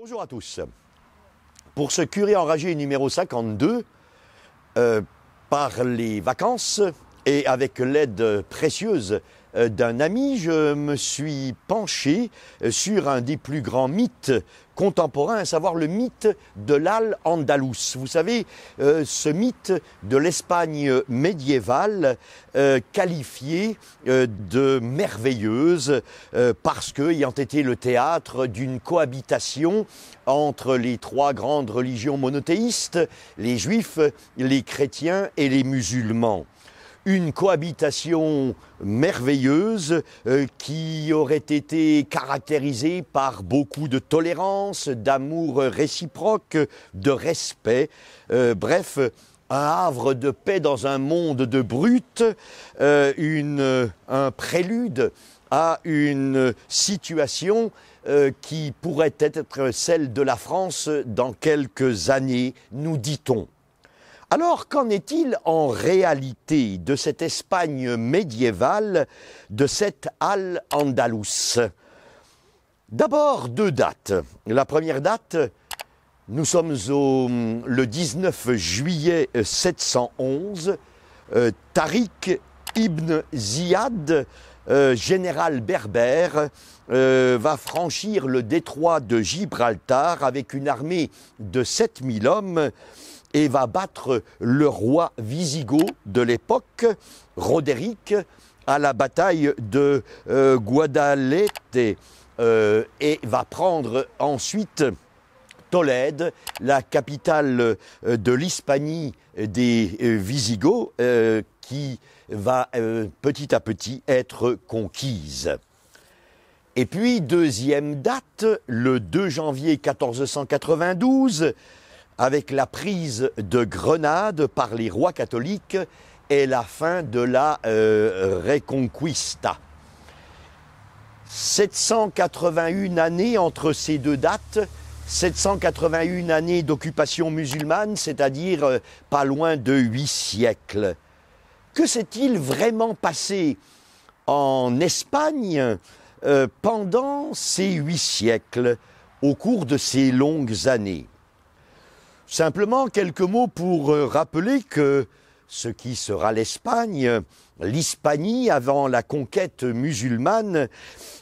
Bonjour à tous. Pour ce curé enragé numéro 52, par les vacances et avec l'aide précieuse d'un ami, je me suis penché sur un des plus grands mythes contemporains, à savoir le mythe de l'Al-Andalus. Vous savez, ce mythe de l'Espagne médiévale qualifié de merveilleuse parce qu'ayant été le théâtre d'une cohabitation entre les trois grandes religions monothéistes, les juifs, les chrétiens et les musulmans. Une cohabitation merveilleuse qui aurait été caractérisée par beaucoup de tolérance, d'amour réciproque, de respect. Bref, un havre de paix dans un monde de brutes, un prélude à une situation qui pourrait être celle de la France dans quelques années, nous dit-on. Alors, qu'en est-il en réalité de cette Espagne médiévale, de cette Al-Andalus? D'abord, deux dates. La première date, nous sommes le 19 juillet 711. Tariq ibn Ziyad, général berbère, va franchir le détroit de Gibraltar avec une armée de 7000 hommes et va battre le roi wisigoth de l'époque, Roderick, à la bataille de Guadalete et va prendre ensuite Tolède, la capitale de l'Hispanie des Wisigoths, qui va petit à petit être conquise. Et puis, deuxième date, le 2 janvier 1492, avec la prise de Grenade par les rois catholiques et la fin de la Reconquista. 781 années entre ces deux dates, 781 années d'occupation musulmane, c'est-à-dire pas loin de 8 siècles. Que s'est-il vraiment passé en Espagne pendant ces 8 siècles, au cours de ces longues années? Simplement quelques mots pour rappeler que ce qui sera l'Espagne, l'Hispanie avant la conquête musulmane,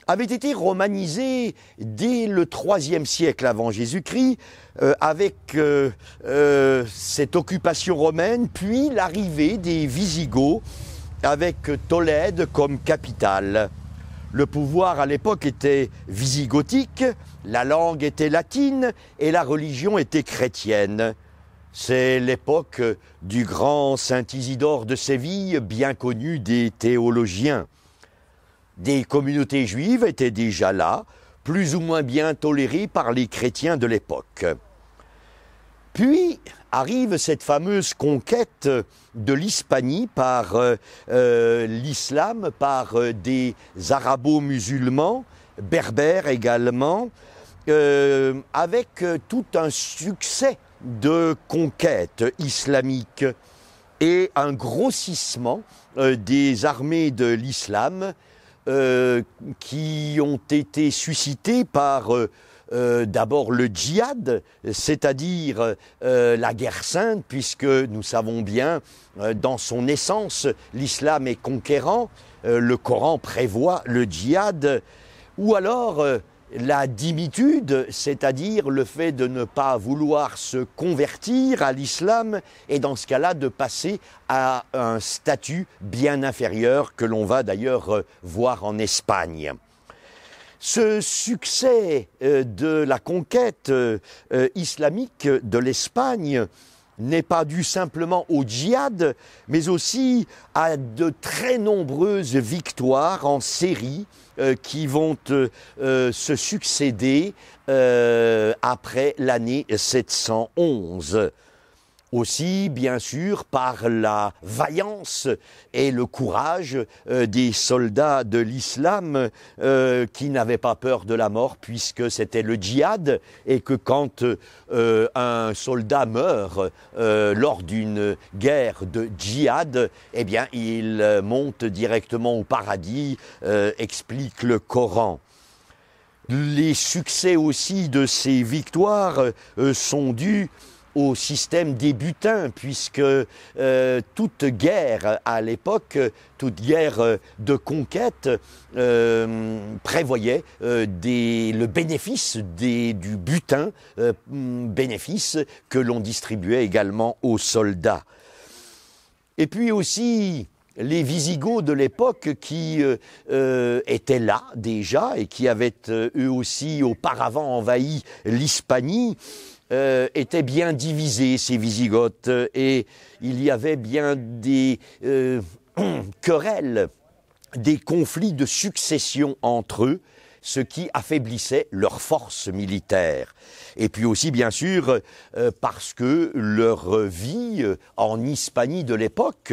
avait été romanisée dès le IIIe siècle avant Jésus-Christ avec cette occupation romaine, puis l'arrivée des Wisigoths avec Tolède comme capitale. Le pouvoir à l'époque était wisigothique, la langue était latine et la religion était chrétienne. C'est l'époque du grand Saint Isidore de Séville, bien connu des théologiens. Des communautés juives étaient déjà là, plus ou moins bien tolérées par les chrétiens de l'époque. Puis arrive cette fameuse conquête de l'Hispanie par l'islam, par des arabo-musulmans, berbères également, avec tout un succès de conquête islamique et un grossissement des armées de l'islam qui ont été suscitées par d'abord le djihad, c'est-à-dire la guerre sainte, puisque nous savons bien, dans son essence, l'islam est conquérant, le Coran prévoit le djihad, ou alors la dhimitude, c'est-à-dire le fait de ne pas vouloir se convertir à l'islam, et dans ce cas-là de passer à un statut bien inférieur que l'on va d'ailleurs voir en Espagne. Ce succès de la conquête islamique de l'Espagne n'est pas dû simplement au djihad, mais aussi à de très nombreuses victoires en série qui vont se succéder après l'année 711. Aussi, bien sûr, par la vaillance et le courage des soldats de l'islam qui n'avaient pas peur de la mort puisque c'était le djihad et que quand un soldat meurt lors d'une guerre de djihad, eh bien, il monte directement au paradis, explique le Coran. Les succès aussi de ces victoires sont dus au système des butins, puisque toute guerre à l'époque, toute guerre de conquête prévoyait le bénéfice du butin, bénéfice que l'on distribuait également aux soldats. Et puis aussi les Wisigoths de l'époque qui étaient là déjà et qui avaient eux aussi auparavant envahi l'Hispanie, étaient bien divisés, ces Wisigoths, et il y avait bien des querelles, des conflits de succession entre eux, ce qui affaiblissait leur force militaire. Et puis aussi, bien sûr, parce que leur vie en Hispanie de l'époque,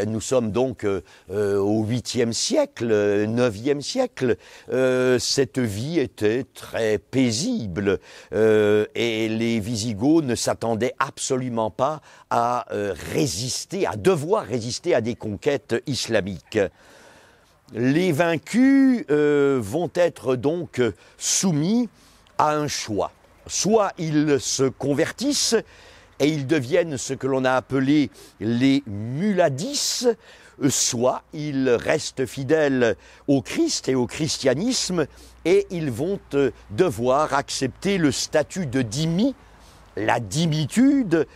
nous sommes donc au 8e siècle, 9e siècle, cette vie était très paisible et les Wisigoths ne s'attendaient absolument pas à devoir résister à des conquêtes islamiques. Les vaincus vont être donc soumis à un choix. Soit ils se convertissent et ils deviennent ce que l'on a appelé les muladis, soit ils restent fidèles au Christ et au christianisme et ils vont devoir accepter le statut de dhimmi, la dhimmitude,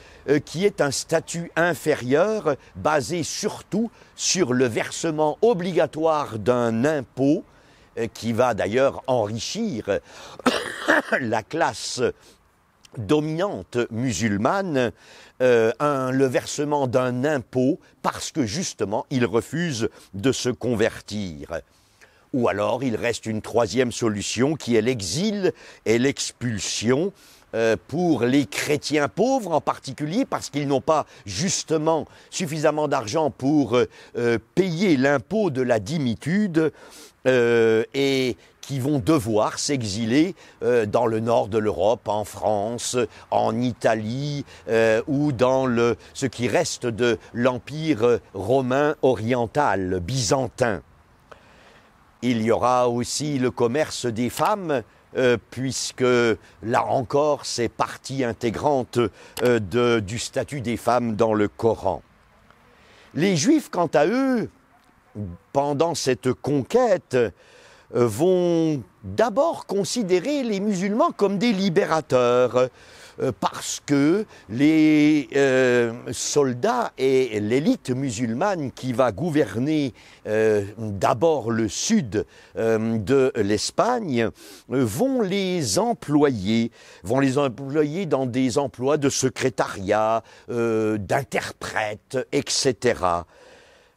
qui est un statut inférieur basé surtout sur le versement obligatoire d'un impôt qui va d'ailleurs enrichir la classe dominante musulmane, le versement d'un impôt parce que justement ils refusent de se convertir. Ou alors il reste une troisième solution qui est l'exil et l'expulsion, pour les chrétiens pauvres en particulier, parce qu'ils n'ont pas justement suffisamment d'argent pour payer l'impôt de la dhimmitude et qui vont devoir s'exiler dans le nord de l'Europe, en France, en Italie ou dans ce qui reste de l'Empire romain oriental, byzantin. Il y aura aussi le commerce des femmes, puisque là encore c'est partie intégrante du statut des femmes dans le Coran. Les Juifs, quant à eux, pendant cette conquête, vont d'abord considérer les musulmans comme des libérateurs, parce que les soldats et l'élite musulmane qui va gouverner d'abord le sud de l'Espagne vont les employer dans des emplois de secrétariat, d'interprètes, etc.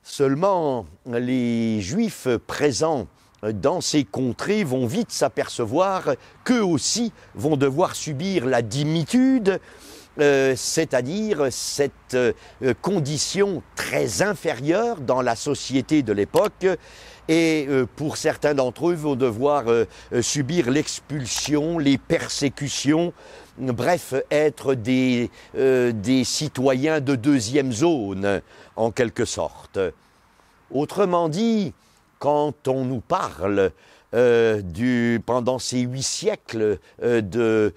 Seulement, les Juifs présents dans ces contrées vont vite s'apercevoir qu'eux aussi vont devoir subir la dhimmitude, c'est-à-dire cette condition très inférieure dans la société de l'époque, et pour certains d'entre eux vont devoir subir l'expulsion, les persécutions, bref, être des citoyens de deuxième zone, en quelque sorte. Autrement dit, quand on nous parle pendant ces 8 siècles de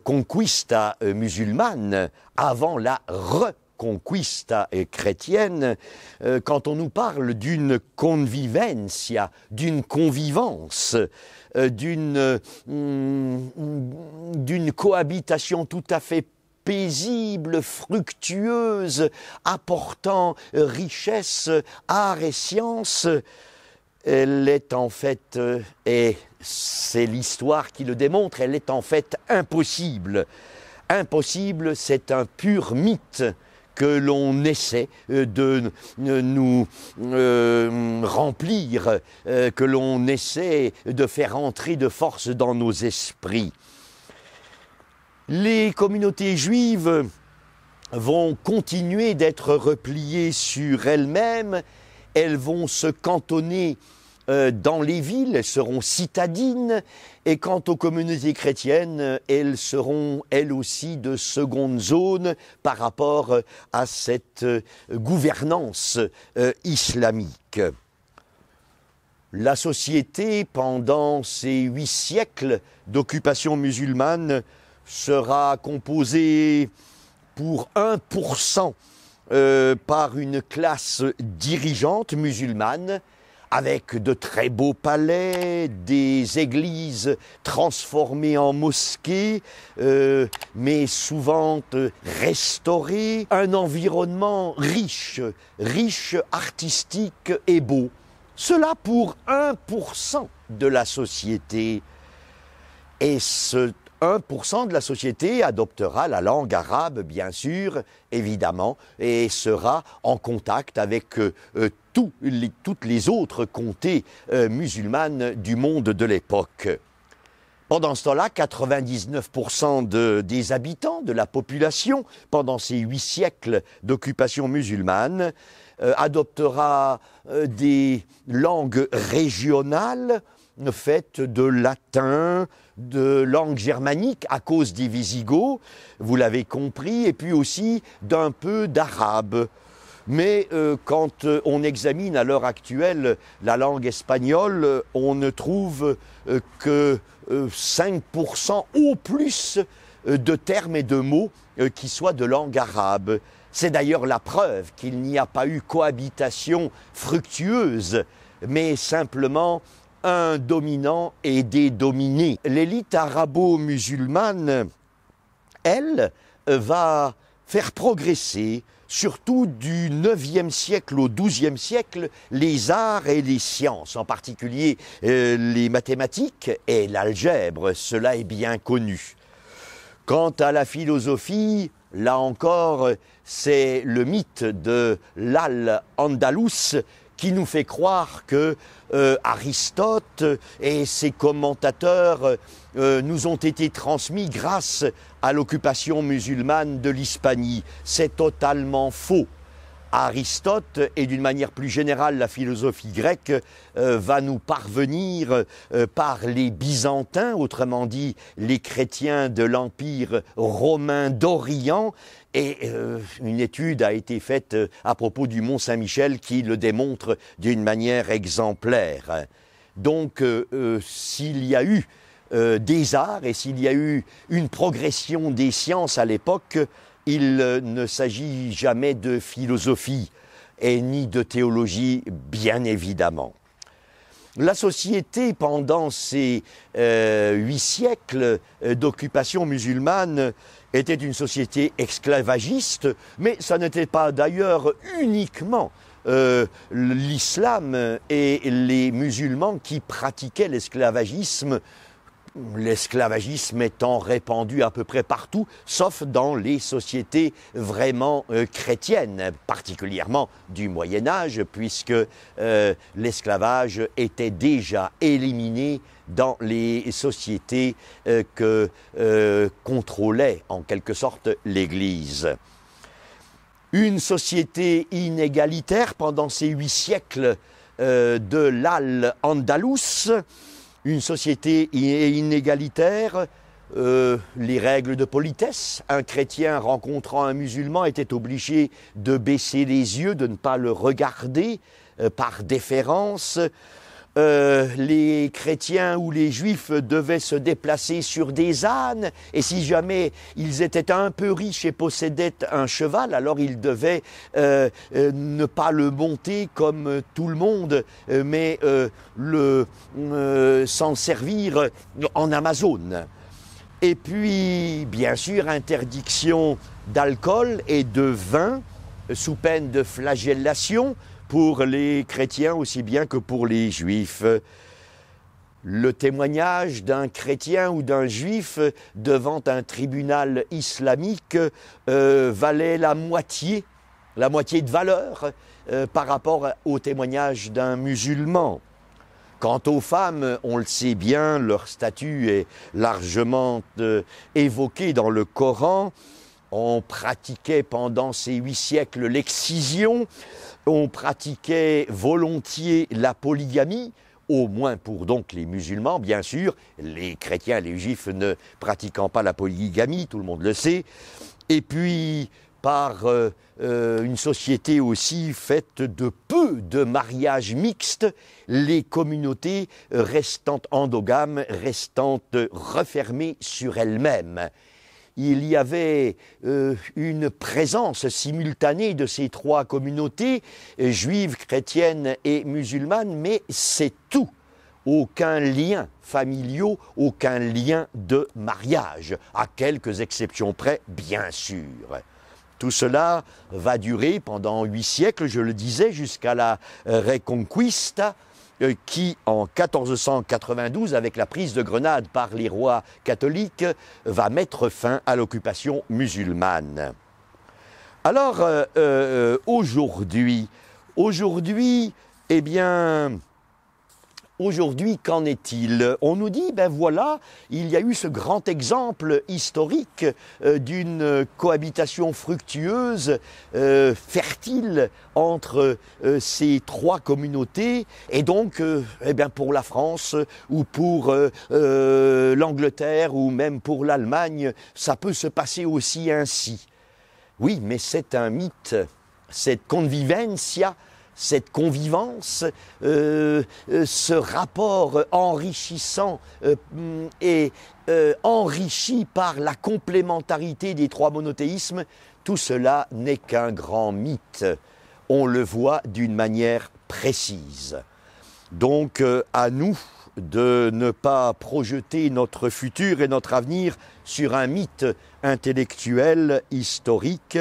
conquista musulmane, avant la reconquista chrétienne, quand on nous parle d'une convivencia, d'une convivence, d'une cohabitation tout à fait paisible, fructueuse, apportant richesse, art et science, elle est en fait, et c'est l'histoire qui le démontre, elle est en fait impossible. Impossible, c'est un pur mythe que l'on essaie de nous remplir, que l'on essaie de faire entrer de force dans nos esprits. Les communautés juives vont continuer d'être repliées sur elles-mêmes, elles vont se cantonner dans les villes, elles seront citadines, et quant aux communautés chrétiennes, elles seront elles aussi de seconde zone par rapport à cette gouvernance islamique. La société, pendant ces 8 siècles d'occupation musulmane, sera composée pour 1% par une classe dirigeante musulmane, avec de très beaux palais, des églises transformées en mosquées, mais souvent restaurées, un environnement riche, artistique et beau. Cela pour 1% de la société. Et ce 1% de la société adoptera la langue arabe, bien sûr, évidemment, et sera en contact avec toutes les autres comtés musulmanes du monde de l'époque. Pendant ce temps-là, 99% des habitants, de la population, pendant ces 8 siècles d'occupation musulmane, adoptera des langues régionales faites de latin, de langue germanique à cause des Wisigoths, vous l'avez compris, et puis aussi d'un peu d'arabe. Mais quand on examine à l'heure actuelle la langue espagnole, on ne trouve que 5% au plus de termes et de mots qui soient de langue arabe. C'est d'ailleurs la preuve qu'il n'y a pas eu cohabitation fructueuse, mais simplement un dominant et des dominés. L'élite arabo-musulmane, elle, va faire progresser, surtout du 9e siècle au 12e siècle, les arts et les sciences, en particulier les mathématiques et l'algèbre, cela est bien connu. Quant à la philosophie, là encore, c'est le mythe de l'Al-Andalus qui nous fait croire que Aristote et ses commentateurs nous ont été transmis grâce à l'occupation musulmane de l'Hispanie. C'est totalement faux. Aristote et d'une manière plus générale la philosophie grecque va nous parvenir par les Byzantins, autrement dit les chrétiens de l'Empire romain d'Orient, et une étude a été faite à propos du Mont Saint-Michel qui le démontre d'une manière exemplaire. Donc s'il y a eu des arts et s'il y a eu une progression des sciences à l'époque, il ne s'agit jamais de philosophie et ni de théologie, bien évidemment. La société, pendant ces 8 siècles d'occupation musulmane, était une société esclavagiste, mais ça n'était pas d'ailleurs uniquement l'islam et les musulmans qui pratiquaient l'esclavagisme. L'esclavagisme étant répandu à peu près partout, sauf dans les sociétés vraiment chrétiennes, particulièrement du Moyen-Âge, puisque l'esclavage était déjà éliminé dans les sociétés que contrôlait en quelque sorte l'Église. Une société inégalitaire pendant ces 8 siècles de l'Al-Andalus, une société inégalitaire, les règles de politesse. Un chrétien rencontrant un musulman était obligé de baisser les yeux, de ne pas le regarder par déférence. Les chrétiens ou les juifs devaient se déplacer sur des ânes, et si jamais ils étaient un peu riches et possédaient un cheval, alors ils devaient ne pas le monter comme tout le monde, mais s'en servir en Amazone. Et puis, bien sûr, interdiction d'alcool et de vin, sous peine de flagellation, pour les chrétiens aussi bien que pour les juifs. Le témoignage d'un chrétien ou d'un juif devant un tribunal islamique valait la moitié de valeur par rapport au témoignage d'un musulman. Quant aux femmes, on le sait bien, leur statut est largement évoqué dans le Coran. On pratiquait pendant ces 8 siècles l'excision, on pratiquait volontiers la polygamie, au moins pour donc les musulmans, bien sûr, les chrétiens et les juifs ne pratiquant pas la polygamie, tout le monde le sait. Et puis, par une société aussi faite de peu de mariages mixtes, les communautés restant endogames, restant refermées sur elles-mêmes. Il y avait une présence simultanée de ces trois communautés, juives, chrétiennes et musulmanes, mais c'est tout. Aucun lien familial, aucun lien de mariage, à quelques exceptions près, bien sûr. Tout cela va durer pendant 8 siècles, je le disais, jusqu'à la Reconquista, qui, en 1492, avec la prise de Grenade par les rois catholiques, va mettre fin à l'occupation musulmane. Alors, aujourd'hui, eh bien, aujourd'hui, qu'en est-il? On nous dit, ben voilà, il y a eu ce grand exemple historique d'une cohabitation fructueuse, fertile entre ces trois communautés, et donc, eh bien, pour la France ou pour l'Angleterre ou même pour l'Allemagne, ça peut se passer aussi ainsi. Oui, mais c'est un mythe, cette convivencia, cette convivence, ce rapport enrichissant et enrichi par la complémentarité des trois monothéismes, tout cela n'est qu'un grand mythe. On le voit d'une manière précise. Donc, à nous de ne pas projeter notre futur et notre avenir sur un mythe intellectuel, historique.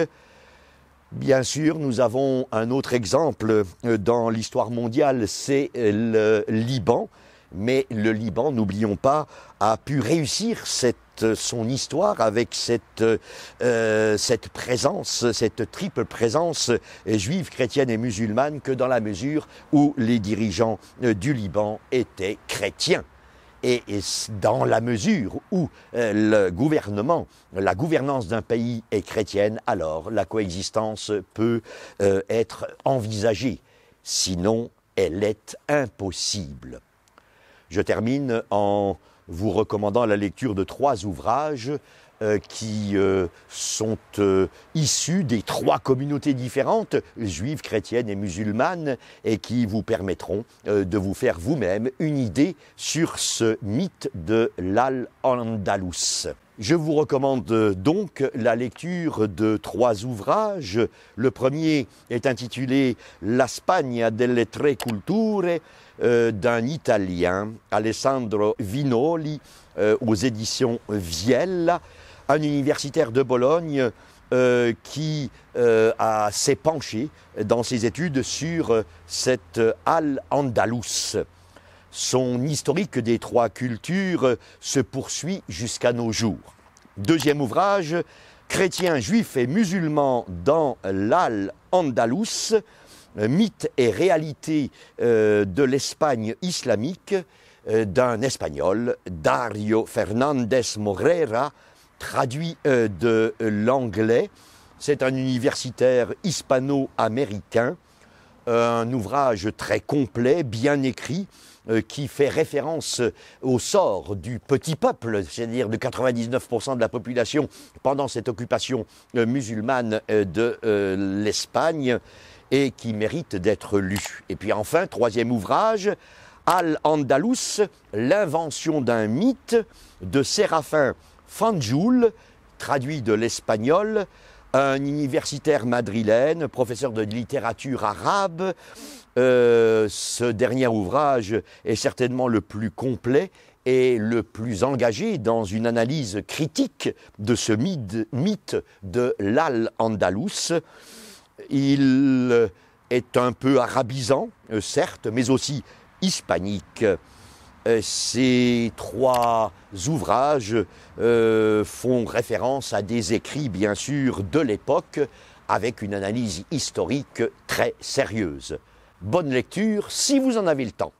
Bien sûr, nous avons un autre exemple dans l'histoire mondiale, c'est le Liban. Mais le Liban, n'oublions pas, a pu réussir son histoire avec cette présence, cette triple présence juive, chrétienne et musulmane, que dans la mesure où les dirigeants du Liban étaient chrétiens. Et dans la mesure où le gouvernement, la gouvernance d'un pays est chrétienne, alors la coexistence peut être envisagée. Sinon, elle est impossible. Je termine en vous recommandant la lecture de 3 ouvrages qui sont issus des 3 communautés différentes, juives, chrétiennes et musulmanes, et qui vous permettront de vous faire vous-même une idée sur ce mythe de l'Al-Andalus. Je vous recommande donc la lecture de 3 ouvrages. Le premier est intitulé La Spagna delle tre culture d'un Italien, Alessandro Vinoli, aux éditions Viella, un universitaire de Bologne qui s'est penché dans ses études sur cette Al-Andalus. Son historique des 3 cultures se poursuit jusqu'à nos jours. Deuxième ouvrage, Chrétiens, Juifs et musulmans dans l'Al-Andalus, mythe et réalité de l'Espagne islamique, d'un Espagnol, Dario Fernandez Morera, traduit de l'anglais. C'est un universitaire hispano-américain, un ouvrage très complet, bien écrit, qui fait référence au sort du petit peuple, c'est-à-dire de 99% de la population pendant cette occupation musulmane de l'Espagne, et qui mérite d'être lu. Et puis enfin, 3e ouvrage, Al-Andalus, l'invention d'un mythe, de Séraphin Fanjoul, traduit de l'espagnol, un universitaire madrilène, professeur de littérature arabe. Ce dernier ouvrage est certainement le plus complet et le plus engagé dans une analyse critique de ce mythe de l'Al-Andalus. Il est un peu arabisant, certes, mais aussi hispanique. Ces 3 ouvrages font référence à des écrits, bien sûr, de l'époque, avec une analyse historique très sérieuse. Bonne lecture, si vous en avez le temps.